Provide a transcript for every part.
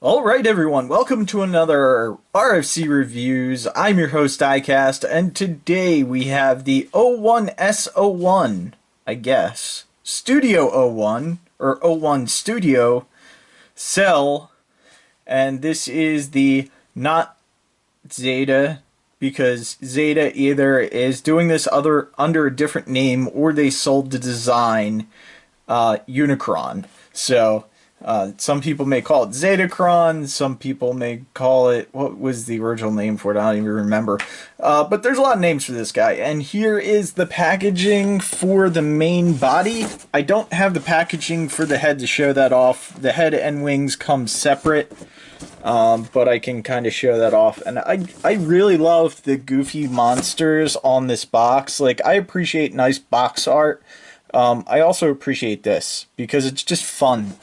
Alright everyone, welcome to another RFC Reviews. I'm your host iCast, and today we have the 01S01, I guess, Studio 01, or 01 Studio Cell, and this is the not Zeta, because Zeta either is doing this under a different name, or they sold the design, Unicron. So, some people may call it Zetacron, some people may call it, what was the original name for it? I don't even remember. But there's a lot of names for this guy. And here is the packaging for the main body. I don't have the packaging for the head to show that off. The head and wings come separate, but I can kind of show that off. And I really love the goofy monsters on this box. Like, I appreciate nice box art. I also appreciate this because it's just fun.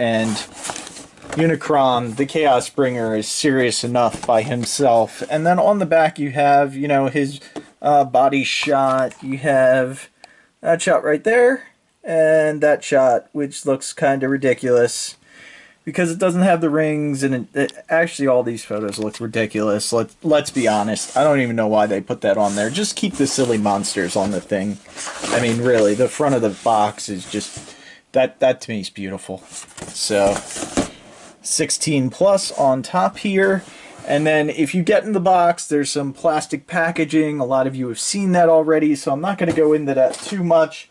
And Unicron, the Chaos Bringer, is serious enough by himself. And then on the back you have, you know, his body shot. You have that shot right there, and that shot, which looks kind of ridiculous because it doesn't have the rings, and actually all these photos look ridiculous. Let's be honest. I don't even know why they put that on there. Just keep the silly monsters on the thing. I mean, really, the front of the box is just... That to me is beautiful. So 16 plus on top here, and then if you get in the box, there's some plastic packaging. A lot of you have seen that already, so I'm not going to go into that too much.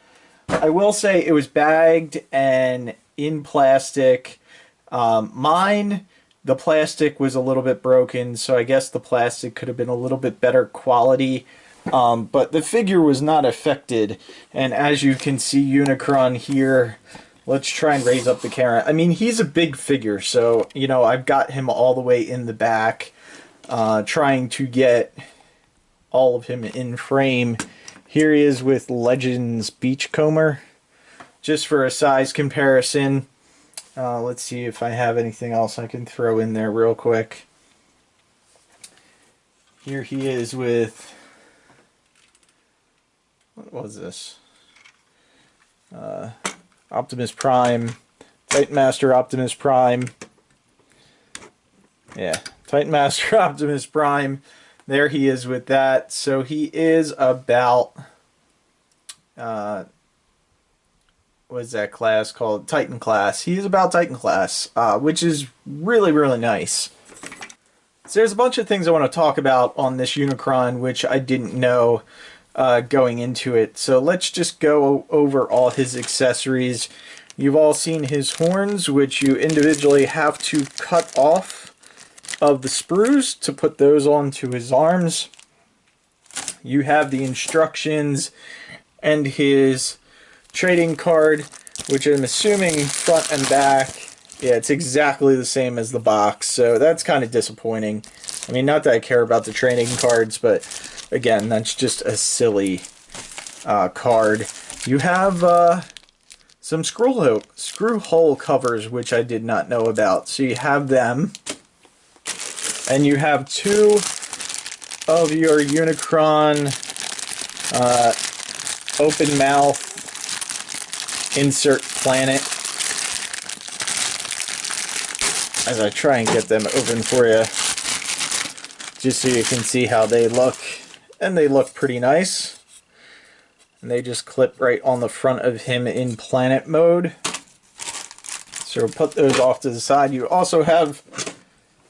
I will say it was bagged and in plastic. Mine, the plastic was a little bit broken, so I guess the plastic could have been a little bit better quality. But the figure was not affected, and as you can see Unicron here, let's try and raise up the camera. I mean, he's a big figure, so, you know, I've got him all the way in the back, trying to get all of him in frame. Here he is with Legends Beachcomber, just for a size comparison. Let's see if I have anything else I can throw in there real quick. Here he is with... what was this? Optimus Prime, Titan Master Optimus Prime. Yeah, Titan Master Optimus Prime. There he is with that. So he is about, what is that class called? Titan class. He is about Titan class, which is really, really nice. So there's a bunch of things I want to talk about on this Unicron, which I didn't know going into it. So let's just go over all his accessories. You've all seen his horns, which you individually have to cut off of the sprues to put those onto his arms. You have the instructions and his trading card, which I'm assuming front and back. Yeah, it's exactly the same as the box, so that's kind of disappointing. I mean, not that I care about the trading cards, but again, that's just a silly card. You have some screw hole covers, which I did not know about. So you have them. And you have two of your Unicron open mouth insert planet. As I try and get them open for you, just so you can see how they look. And they look pretty nice. And they just clip right on the front of him in planet mode. So we'll put those off to the side. You also have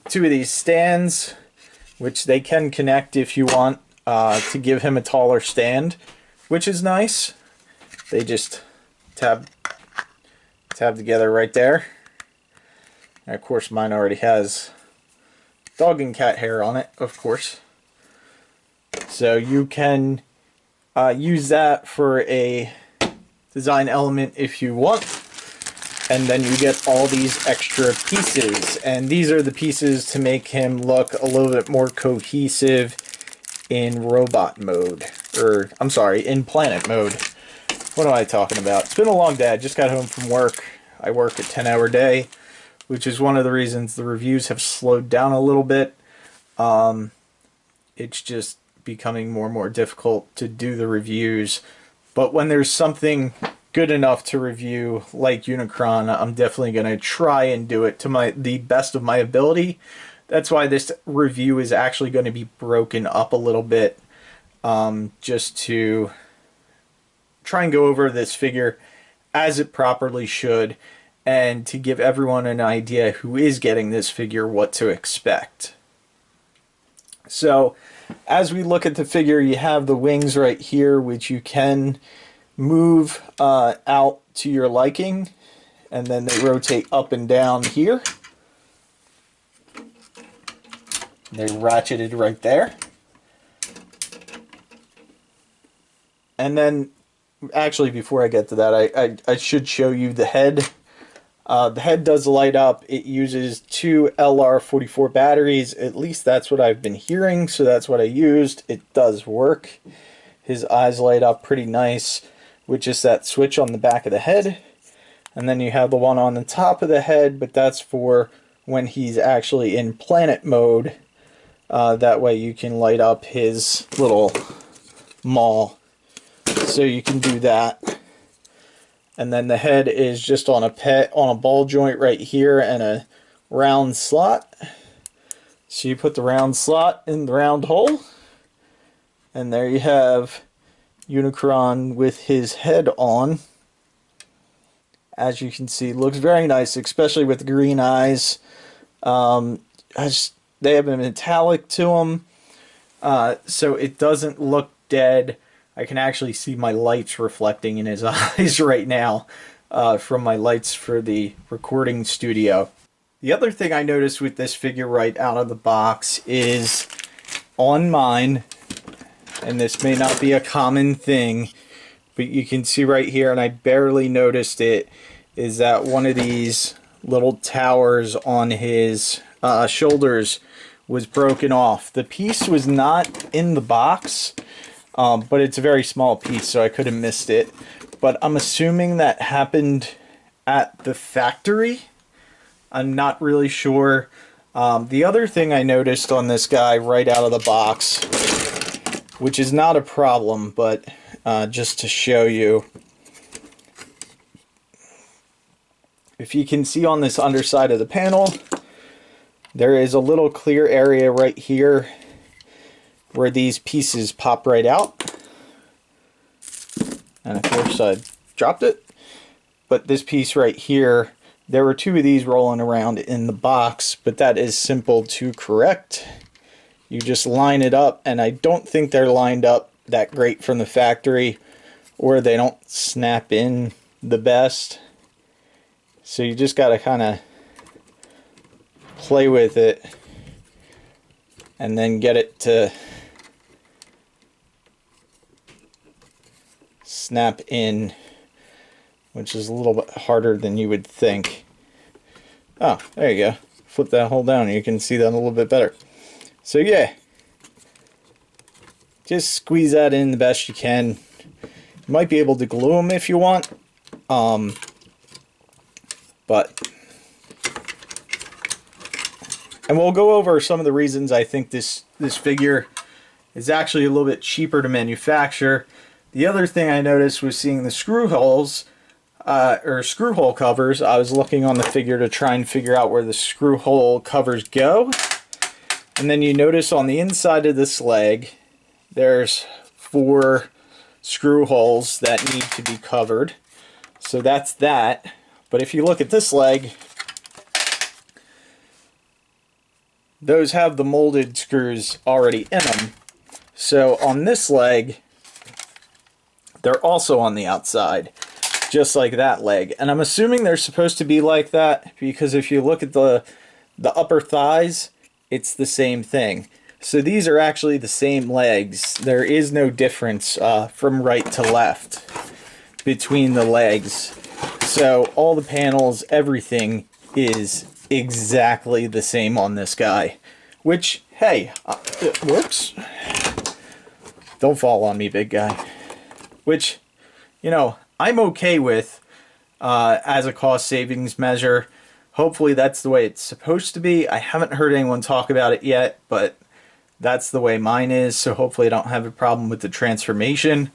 two of these stands, which they can connect if you want to give him a taller stand, which is nice. They just tab together right there. And of course mine already has dog and cat hair on it, of course. So you can use that for a design element if you want. And then you get all these extra pieces. And these are the pieces to make him look a little bit more cohesive in robot mode. Or, I'm sorry, in planet mode. What am I talking about? It's been a long day. I just got home from work. I work a 10-hour day, which is one of the reasons the reviews have slowed down a little bit. It's just becoming more and more difficult to do the reviews. But when there's something good enough to review like Unicron, I'm definitely going to try and do it to the best of my ability. That's why this review is actually going to be broken up a little bit, just to try and go over this figure as it properly should, and to give everyone an idea who is getting this figure what to expect. So, as we look at the figure, you have the wings right here, which you can move out to your liking, and then they rotate up and down here. They're ratcheted right there. And then, actually, before I get to that, I should show you the head. The head does light up. It uses 2 LR44 batteries. At least that's what I've been hearing, so that's what I used. It does work. His eyes light up pretty nice with just that switch on the back of the head. And then you have the one on the top of the head, but that's for when he's actually in planet mode. That way you can light up his little maw. So you can do that. And then the head is just on a ball joint right here and a round slot. So you put the round slot in the round hole. And there you have Unicron with his head on. As you can see, looks very nice, especially with the green eyes. They have a metallic to them, so it doesn't look dead. I can actually see my lights reflecting in his eyes right now from my lights for the recording studio. The other thing I noticed with this figure right out of the box is on mine, and this may not be a common thing, but you can see right here, and I barely noticed it, is that one of these little towers on his shoulders was broken off. The piece was not in the box, but it's a very small piece, so I could have missed it. But I'm assuming that happened at the factory. I'm not really sure. The other thing I noticed on this guy right out of the box, which is not a problem, but just to show you, if you can see on this underside of the panel, there is a little clear area right here where these pieces pop right out. And of course I dropped it. But this piece right here, there were 2 of these rolling around in the box, but that is simple to correct. You just line it up, and I don't think they're lined up that great from the factory, or they don't snap in the best. So you just got to kind of play with it and then get it to snap in, which is a little bit harder than you would think. Oh, there you go. Flip that hole down and you can see that a little bit better. So yeah, just squeeze that in the best you can. You might be able to glue them if you want. And we'll go over some of the reasons I think this figure is actually a little bit cheaper to manufacture. The other thing I noticed was seeing the screw holes, or screw hole covers. I was looking on the figure to try and figure out where the screw hole covers go. And then you notice on the inside of this leg, there's 4 screw holes that need to be covered. So that's that. But if you look at this leg, those have the molded screws already in them. So on this leg, they're also on the outside, just like that leg. And I'm assuming they're supposed to be like that because if you look at the upper thighs, it's the same thing. So these are actually the same legs. There is no difference from right to left between the legs. So all the panels, everything is exactly the same on this guy. Which, hey, whoops. Don't fall on me, big guy. Which, you know, I'm okay with as a cost savings measure. Hopefully that's the way it's supposed to be. I haven't heard anyone talk about it yet, but that's the way mine is. So hopefully I don't have a problem with the transformation.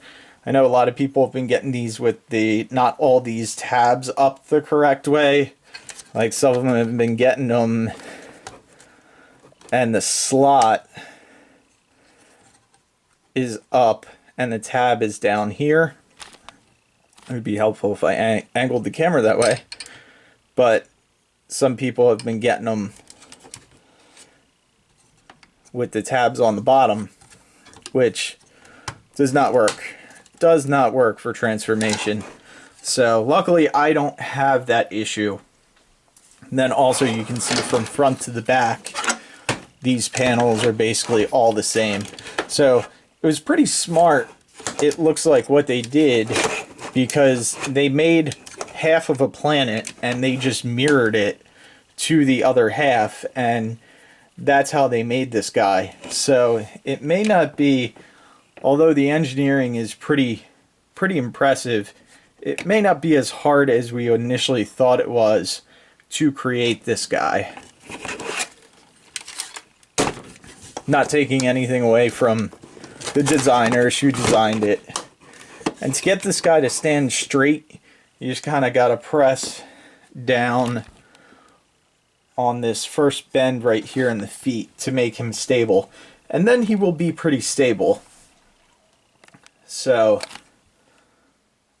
I know a lot of people have been getting these with the not all these tabs up the correct way. Like some of them have been getting them and the slot is up and the tab is down here. It would be helpful if I angled the camera that way. But some people have been getting them with the tabs on the bottom, which does not work. Does not work for transformation. So luckily I don't have that issue. And then also you can see from front to the back, these panels are basically all the same. So it was pretty smart, it looks like, what they did, because they made half of a planet and they just mirrored it to the other half, and that's how they made this guy. So it may not be, although the engineering is pretty impressive, it may not be as hard as we initially thought it was to create this guy. Not taking anything away from the designers who designed it. And to get this guy to stand straight, you just kind of got to press down on this first bend right here in the feet to make him stable. And then he will be pretty stable. So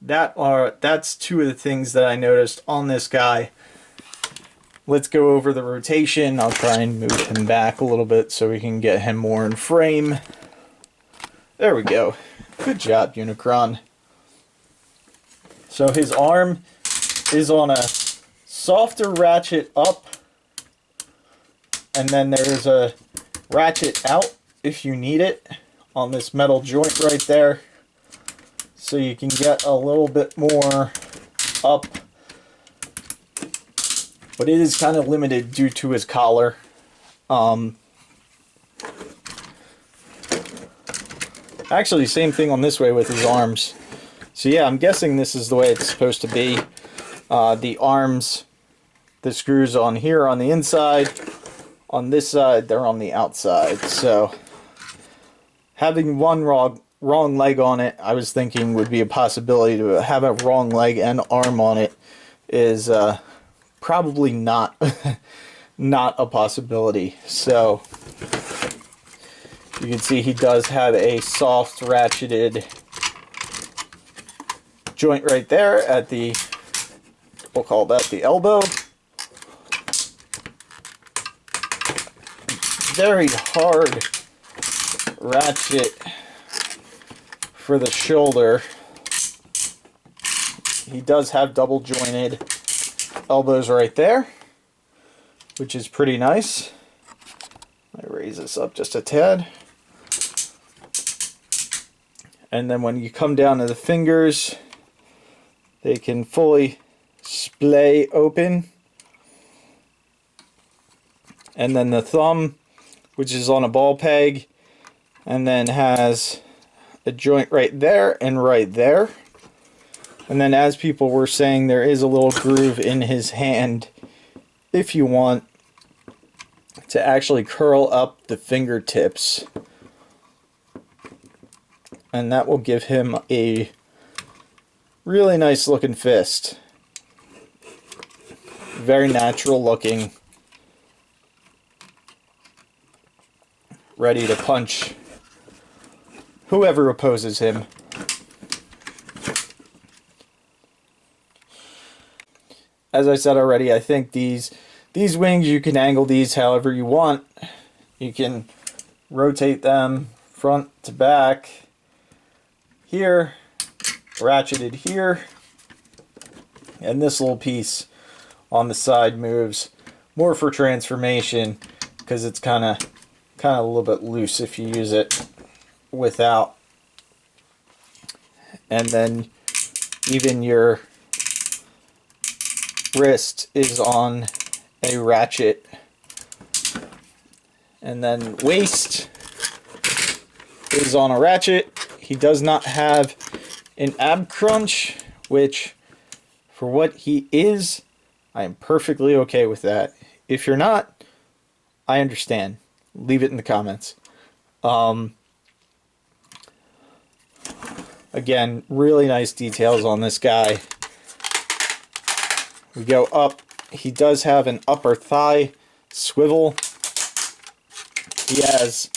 that's two of the things that I noticed on this guy. Let's go over the rotation. I'll try and move him back a little bit so we can get him more in frame. There we go. Good job, Unicron. So his arm is on a softer ratchet up, and then there's a ratchet out if you need it on this metal joint right there, so you can get a little bit more up. But it is kind of limited due to his collar. Actually, same thing on this way with his arms. So yeah, I'm guessing this is the way it's supposed to be. The arms, the screws on here on the inside. On this side, they're on the outside. So having one wrong leg on it, I was thinking would be a possibility. To have a wrong leg and arm on it is probably not not a possibility. So you can see he does have a soft ratcheted joint right there at the, we'll call that the elbow. Very hard ratchet for the shoulder. He does have double jointed elbows right there, which is pretty nice. I raise this up just a tad. And then when you come down to the fingers, they can fully splay open. And then the thumb, which is on a ball peg, and then has a joint right there and right there. And then, as people were saying, there is a little groove in his hand if you want to actually curl up the fingertips. And that will give him a really nice looking fist. Very natural looking. Ready to punch whoever opposes him. As I said already, I think these wings, you can angle these however you want. You can rotate them front to back here, ratcheted here, and this little piece on the side moves more for transformation because it's kind of a little bit loose if you use it without. And then even your wrist is on a ratchet, and then waist is on a ratchet. He does not have an ab crunch, which for what he is, I am perfectly okay with that. If you're not, I understand. Leave it in the comments. Again, really nice details on this guy. We go up. He does have an upper thigh swivel. He has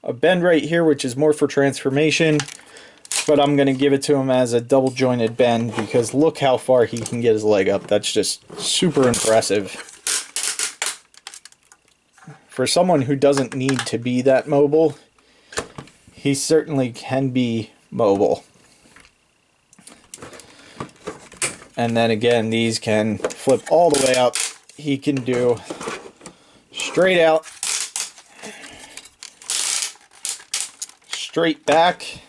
a bend right here, which is more for transformation, but I'm going to give it to him as a double jointed bend because look how far he can get his leg up. That's just super impressive. For someone who doesn't need to be that mobile, he certainly can be mobile. And then again, these can flip all the way up. He can do straight out, straight back.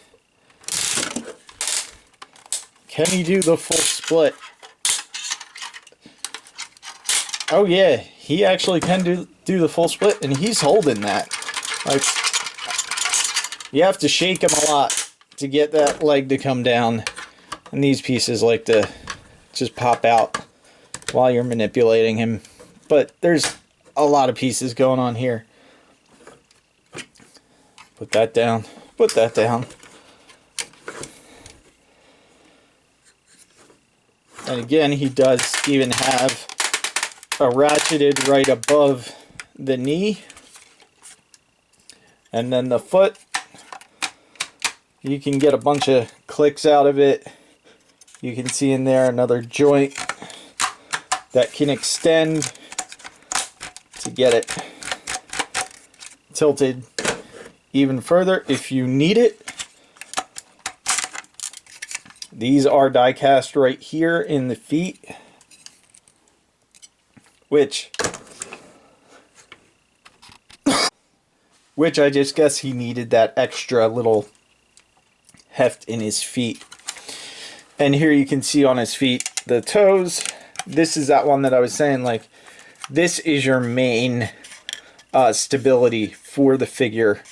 Can he do the full split? Oh yeah, he actually can do the full split, and he's holding that. Like, you have to shake him a lot to get that leg to come down, and these pieces like to just pop out while you're manipulating him. But there's a lot of pieces going on here. Put that down. Put that down. And again, he does even have a ratcheted right above the knee. And then the foot, you can get a bunch of clicks out of it. You can see in there another joint that can extend to get it tilted even further if you need it. These are die cast right here in the feet, which I just guess he needed that extra little heft in his feet. And here you can see on his feet the toes. This is that one that I was saying, like, this is your main stability for the figure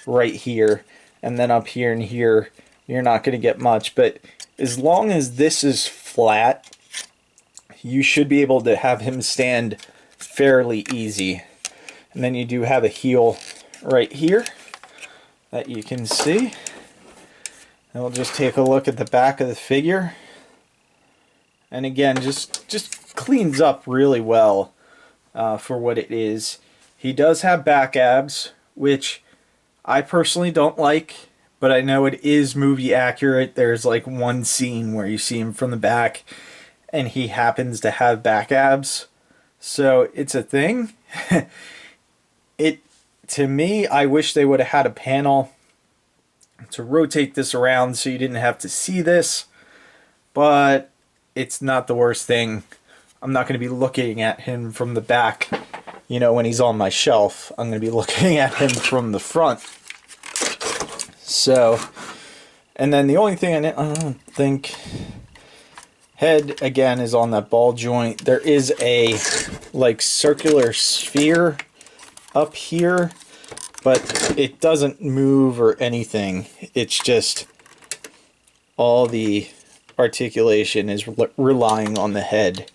right here. And then up here and here, you're not going to get much. But as long as this is flat, you should be able to have him stand fairly easy. And then you do have a heel right here that you can see. And we'll just take a look at the back of the figure. And again, just cleans up really well for what it is. He does have back abs, which I personally don't like, but I know it is movie accurate. There's like one scene where you see him from the back and he happens to have back abs. So it's a thing. To me, I wish they would have had a panel to rotate this around so you didn't have to see this, but it's not the worst thing. I'm not going to be looking at him from the back, you know, when he's on my shelf. I'm going to be looking at him from the front. So, and then the only thing I don't think, head again is on that ball joint. There is a like circular sphere up here, but it doesn't move or anything. It's just all the articulation is relying on the head.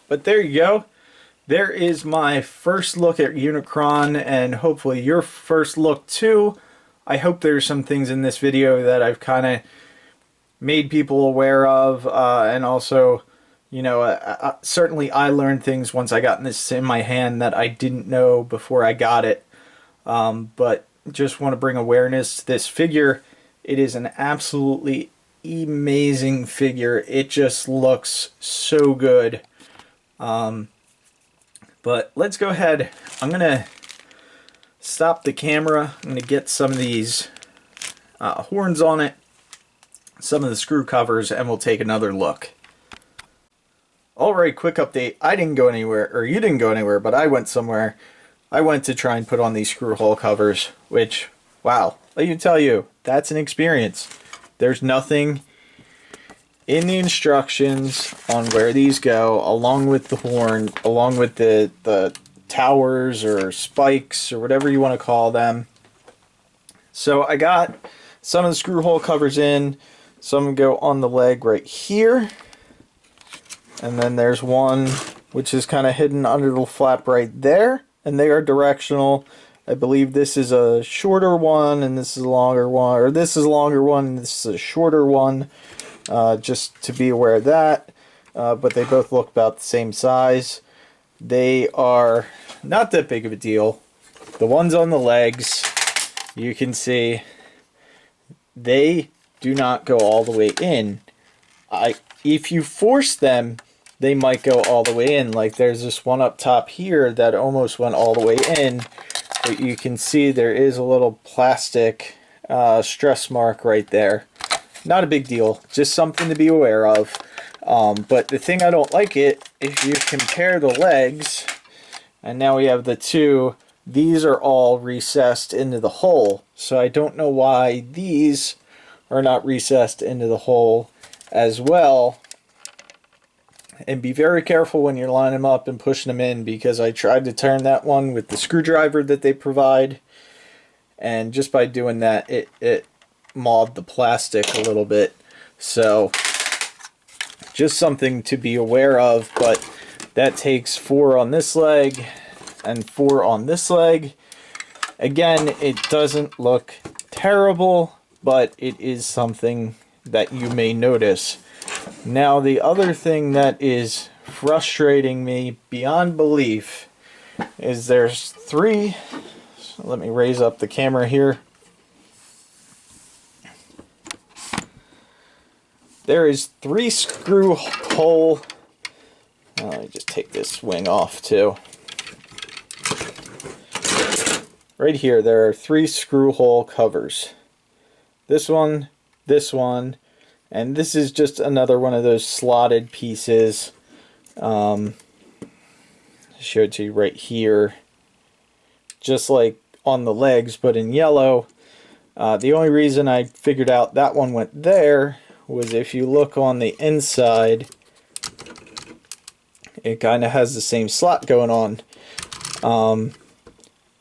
But there you go. There is my first look at Unicron, and hopefully your first look too. I hope there's some things in this video that I've kind of made people aware of, and also, you know, certainly I learned things once I got this in my hand that I didn't know before I got it. But just want to bring awareness to this figure. It is an absolutely amazing figure. It just looks so good. But let's go ahead. I'm going to stop the camera. I'm going to get some of these horns on it, some of the screw covers, and we'll take another look. Alright, quick update. I didn't go anywhere, or you didn't go anywhere, but I went somewhere. I went to try and put on these screw hole covers, which, wow, let me tell you, that's an experience. There's nothing in the instructions on where these go, along with the horn, along with the towers or spikes or whatever you want to call them. So I got some of the screw hole covers in. Some go on the leg right here. And then there's one which is kind of hidden under the flap right there. And they are directional. I believe this is a shorter one and this is a longer one. Or this is a longer one and this is a shorter one. Just to be aware of that. But they both look about the same size. They are not that big of a deal. The ones on the legs, you can see, they do not go all the way in. If you force them, they might go all the way in. Like there's this one up top here that almost went all the way in. But you can see there is a little plastic stress mark right there. Not a big deal, just something to be aware of. But the thing I don't like it, if you compare the legs, and now we have the two, these are all recessed into the hole. So I don't know why these are not recessed into the hole as well. And be very careful when you're lining them up and pushing them in, because I tried to turn that one with the screwdriver that they provide. And just by doing that, it mauled the plastic a little bit. So just something to be aware of. But that takes 4 on this leg and 4 on this leg. Again, it doesn't look terrible, but it is something that you may notice. Now, the other thing that is frustrating me beyond belief is there's 3. So let me raise up the camera here. There is 3 screw hole. Let me just take this wing off too. Right here, there are 3 screw hole covers. This one, and this is just another one of those slotted pieces. I showed to you right here. Just like on the legs, but in yellow. The only reason I figured out that one went there was if you look on the inside, it kind of has the same slot going on.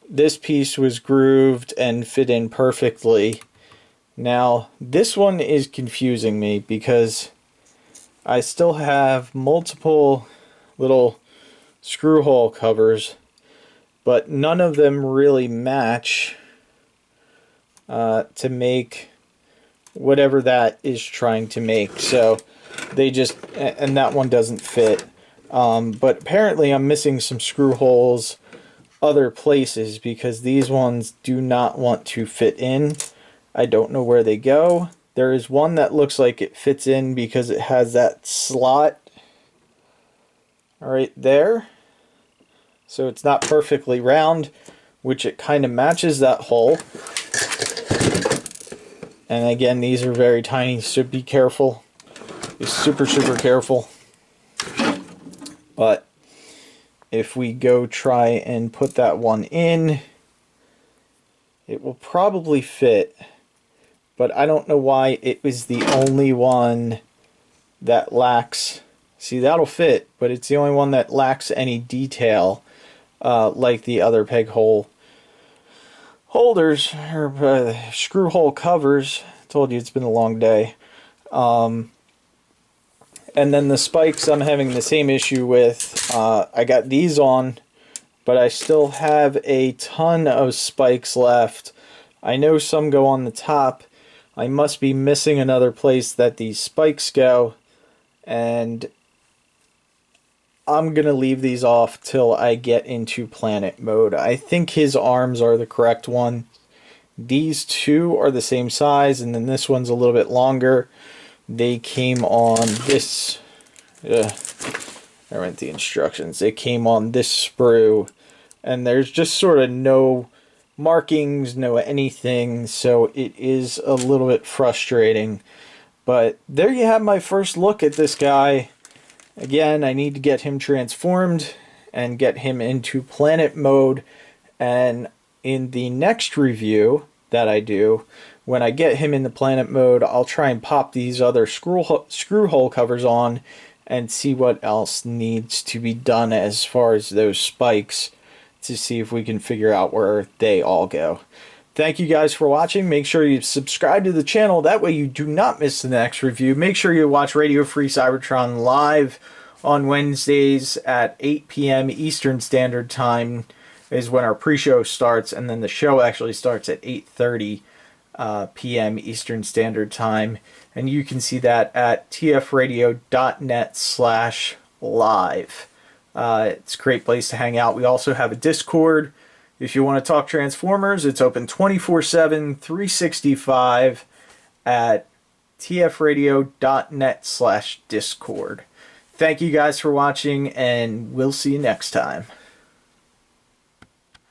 This piece was grooved and fit in perfectly. Now, this one is confusing me because I still have multiple little screw hole covers, but none of them really match to make whatever that is trying to make. So they just, and that one doesn't fit. But apparently I'm missing some screw holes other places because these ones do not want to fit in. I don't know where they go. There is one that looks like it fits in because it has that slot right there. So it's not perfectly round, which it kind of matches that hole. And again, these are very tiny, so be careful. Be super, super careful. But if we go try and put that one in, it will probably fit. But I don't know why it was the only one that lacks. See, that'll fit, but it's the only one that lacks any detail, like the other peg hole holders or screw hole covers. I told you it's been a long day. And then the spikes I'm having the same issue with. I got these on, but I still have a ton of spikes left. I know some go on the top. I must be missing another place that these spikes go, and I'm going to leave these off till I get into planet mode. I think his arms are the correct one. These two are the same size, and then this one's a little bit longer. They came on this, I read the instructions. They came on this sprue, and there's just sort of no markings, no anything, so it is a little bit frustrating. But there you have my first look at this guy. Again, I need to get him transformed and get him into planet mode, and in the next review that I do, when I get him into planet mode, I'll try and pop these other screw hole covers on and see what else needs to be done as far as those spikes, to see if we can figure out where they all go. Thank you guys for watching. Make sure you subscribe to the channel. That way you do not miss the next review. Make sure you watch Radio Free Cybertron live on Wednesdays at 8 p.m. Eastern Standard Time is when our pre-show starts, and then the show actually starts at 8:30 p.m. Eastern Standard Time. And you can see that at tfradio.net/live. It's a great place to hang out. We also have a Discord. If you want to talk Transformers, it's open 24/7, 365 at tfradio.net/discord. Thank you guys for watching, and we'll see you next time.